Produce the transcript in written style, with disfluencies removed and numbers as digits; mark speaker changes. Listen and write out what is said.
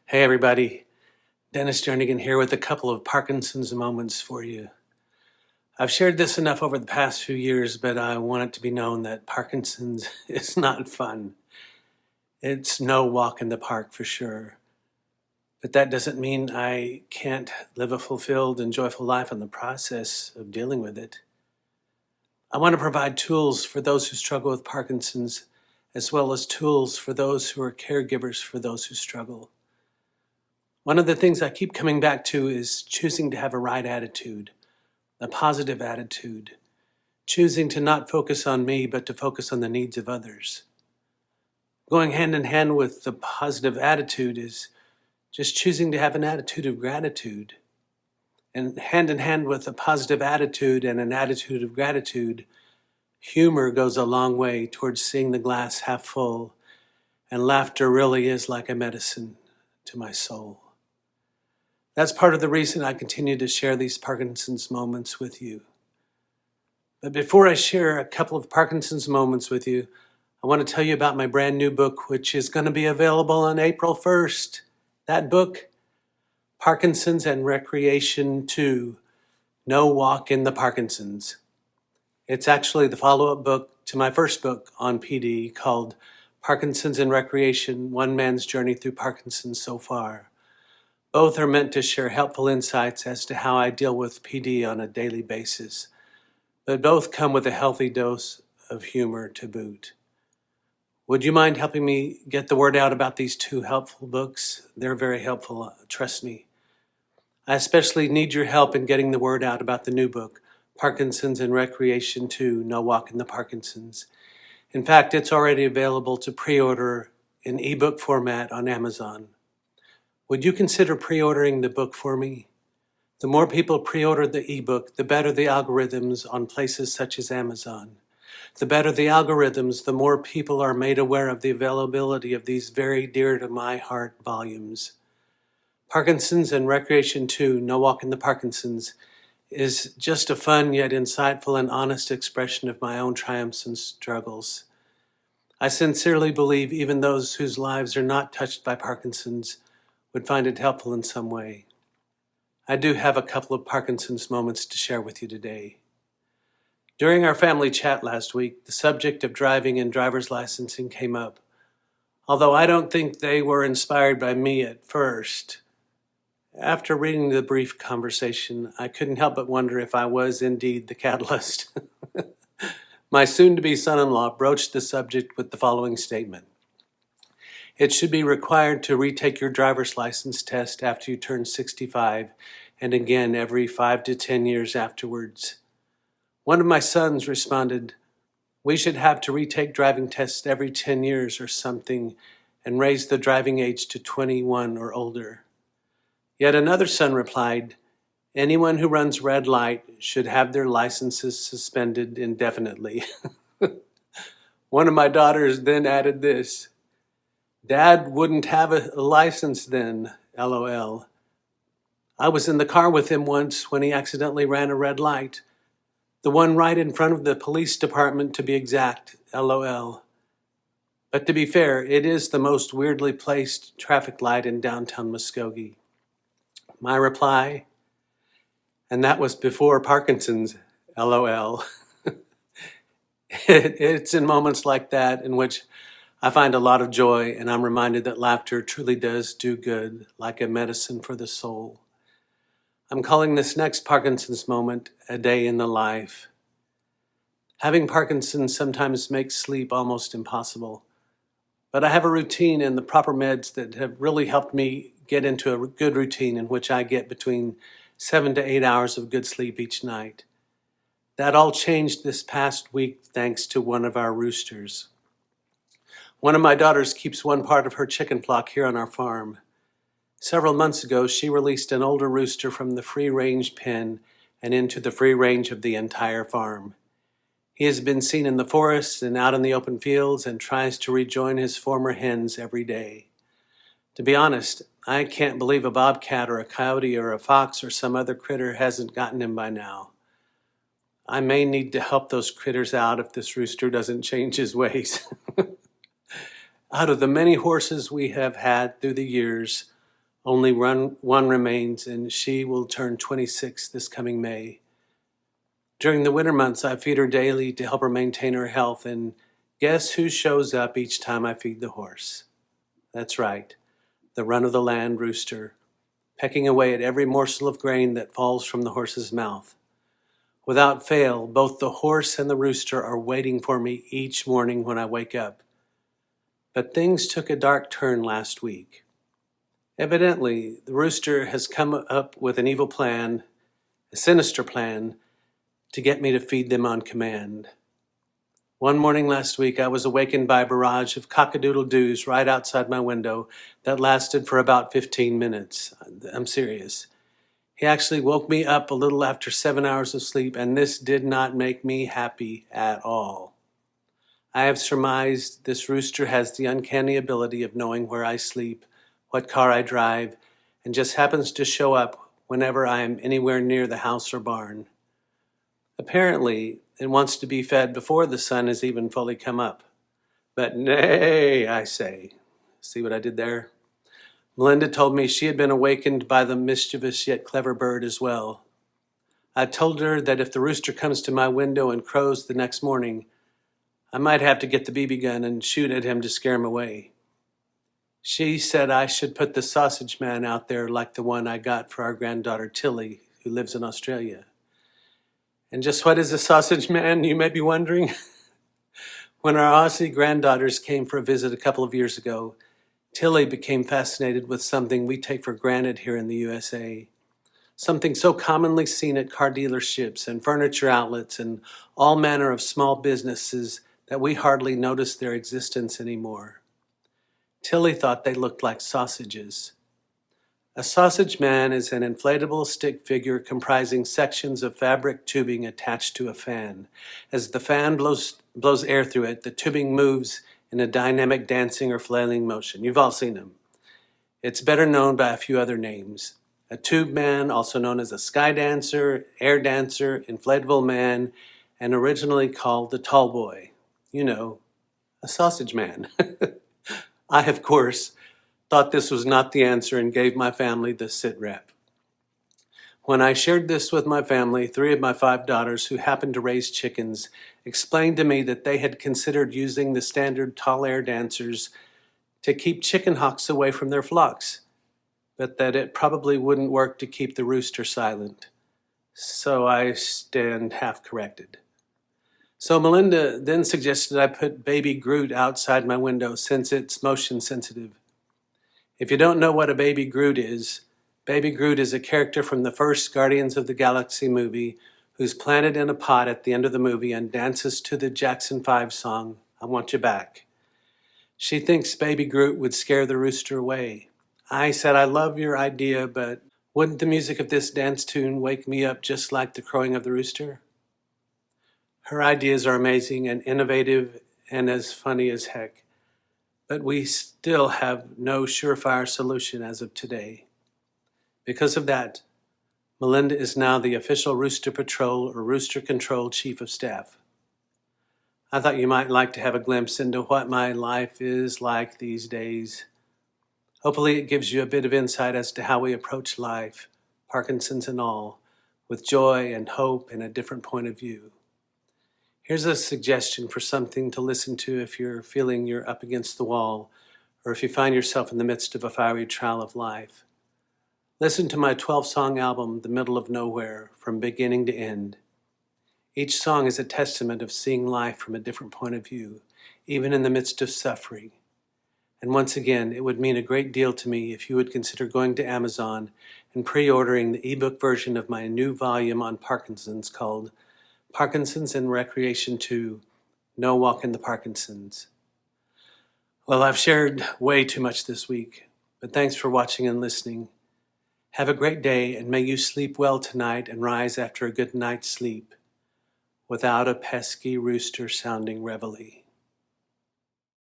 Speaker 1: Hey everybody, Dennis Jernigan here with a couple of Parkinson's moments for you. I've shared this enough over the past few years, but I want it to be known that Parkinson's is not fun. It's no walk in the park for sure. But that doesn't mean I can't live a fulfilled and joyful life in the process of dealing with it. I want to provide tools for those who struggle with Parkinson's, as well as tools for those who are caregivers for those who struggle. One of the things I keep coming back to is choosing to have a right attitude, a positive attitude, choosing to not focus on me, but to focus on the needs of others. Going hand in hand with the positive attitude is just choosing to have an attitude of gratitude. And hand in hand with a positive attitude and an attitude of gratitude, humor goes a long way towards seeing the glass half full, and laughter really is like a medicine to my soul. That's part of the reason I continue to share these Parkinson's moments with you. But before I share a couple of Parkinson's moments with you, I want to tell you about my brand new book, which is going to be available on April 1st. That book, Parkinson's and Recreation 2, No Walk in the Parkinsons. It's actually the follow-up book to my first book on PD called Parkinson's and Recreation, One Man's Journey Through Parkinson's So Far. Both are meant to share helpful insights as to how I deal with PD on a daily basis, but both come with a healthy dose of humor to boot. Would you mind helping me get the word out about these two helpful books? They're very helpful, trust me. I especially need your help in getting the word out about the new book, Parkinson's and Recreation 2, No Walk in the Parkinsons. In fact, it's already available to pre-order in ebook format on Amazon. Would you consider pre-ordering the book for me? The more people pre-order the ebook, the better the algorithms on places such as Amazon. The better the algorithms, the more people are made aware of the availability of these very dear to my heart volumes. Parkinson's and Recreation 2, No Walk in the Parkinsons, is just a fun yet insightful and honest expression of my own triumphs and struggles. I sincerely believe even those whose lives are not touched by Parkinson's would find it helpful in some way. I do have a couple of Parkinson's moments to share with you today. During our family chat last week, the subject of driving and driver's licensing came up. Although I don't think they were inspired by me at first. After reading the brief conversation, I couldn't help but wonder if I was indeed the catalyst. My soon-to-be son-in-law broached the subject with the following statement. It should be required to retake your driver's license test after you turn 65 and again every 5 to 10 years afterwards. One of my sons responded, we should have to retake driving tests every 10 years or something and raise the driving age to 21 or older. Yet another son replied, anyone who runs red light should have their licenses suspended indefinitely. One of my daughters then added this, Dad wouldn't have a license then, LOL. I was in the car with him once when he accidentally ran a red light. The one right in front of the police department to be exact, LOL. But to be fair, it is the most weirdly placed traffic light in downtown Muskogee. My reply, and that was before Parkinson's, LOL. It's in moments like that in which I find a lot of joy, and I'm reminded that laughter truly does do good, like a medicine for the soul. I'm calling this next Parkinson's moment a day in the life. Having Parkinson's sometimes makes sleep almost impossible, but I have a routine and the proper meds that have really helped me get into a good routine in which I get between 7 to 8 hours of good sleep each night. That all changed this past week thanks to one of our roosters. One of my daughters keeps one part of her chicken flock here on our farm. Several months ago, she released an older rooster from the free-range pen and into the free range of the entire farm. He has been seen in the forests and out in the open fields and tries to rejoin his former hens every day. To be honest, I can't believe a bobcat or a coyote or a fox or some other critter hasn't gotten him by now. I may need to help those critters out if this rooster doesn't change his ways. Out of the many horses we have had through the years, Only one remains, and she will turn 26 this coming May. During the winter months, I feed her daily to help her maintain her health, and guess who shows up each time I feed the horse? That's right, the run-of-the-land rooster, pecking away at every morsel of grain that falls from the horse's mouth. Without fail, both the horse and the rooster are waiting for me each morning when I wake up. But things took a dark turn last week. Evidently, the rooster has come up with an evil plan, a sinister plan, to get me to feed them on command. One morning last week, I was awakened by a barrage of cock-a-doodle-doos right outside my window that lasted for about 15 minutes. I'm serious. He actually woke me up a little after 7 hours of sleep, and this did not make me happy at all. I have surmised this rooster has the uncanny ability of knowing where I sleep, what car I drive, and just happens to show up whenever I am anywhere near the house or barn. Apparently, it wants to be fed before the sun has even fully come up. But nay, I say. See what I did there? Melinda told me she had been awakened by the mischievous yet clever bird as well. I told her that if the rooster comes to my window and crows the next morning, I might have to get the BB gun and shoot at him to scare him away. She said I should put the sausage man out there like the one I got for our granddaughter Tilly, who lives in Australia. And just what is a sausage man, you may be wondering? When our Aussie granddaughters came for a visit a couple of years ago, Tilly became fascinated with something we take for granted here in the USA. Something so commonly seen at car dealerships and furniture outlets and all manner of small businesses that we hardly notice their existence anymore. Tilly thought they looked like sausages. A sausage man is an inflatable stick figure comprising sections of fabric tubing attached to a fan. As the fan blows air through it, the tubing moves in a dynamic dancing or flailing motion. You've all seen them. It's better known by a few other names. A tube man, also known as a sky dancer, air dancer, inflatable man, and originally called the tall boy. You know, a sausage man. I, of course, thought this was not the answer and gave my family the sit rep. When I shared this with my family, 3 of my 5 daughters, who happened to raise chickens, explained to me that they had considered using the standard tall air dancers to keep chicken hawks away from their flocks, but that it probably wouldn't work to keep the rooster silent. So I stand half corrected. So Melinda then suggested I put Baby Groot outside my window since it's motion sensitive. If you don't know what a Baby Groot is a character from the first Guardians of the Galaxy movie who's planted in a pot at the end of the movie and dances to the Jackson 5 song, I Want You Back. She thinks Baby Groot would scare the rooster away. I said, I love your idea, but wouldn't the music of this dance tune wake me up just like the crowing of the rooster? Her ideas are amazing and innovative and as funny as heck, but we still have no surefire solution as of today. Because of that, Melinda is now the official Rooster Patrol or Rooster Control Chief of Staff. I thought you might like to have a glimpse into what my life is like these days. Hopefully it gives you a bit of insight as to how we approach life, Parkinson's and all, with joy and hope and a different point of view. Here's a suggestion for something to listen to if you're feeling you're up against the wall, or if you find yourself in the midst of a fiery trial of life. Listen to my 12-song album, The Middle of Nowhere, from beginning to end. Each song is a testament of seeing life from a different point of view, even in the midst of suffering. And once again, it would mean a great deal to me if you would consider going to Amazon and pre-ordering the ebook version of my new volume on Parkinson's called Parkinson's and Recreation 2, No Walk in the Parkinsons. Well, I've shared way too much this week, but thanks for watching and listening. Have a great day, and may you sleep well tonight and rise after a good night's sleep without a pesky rooster sounding reveille.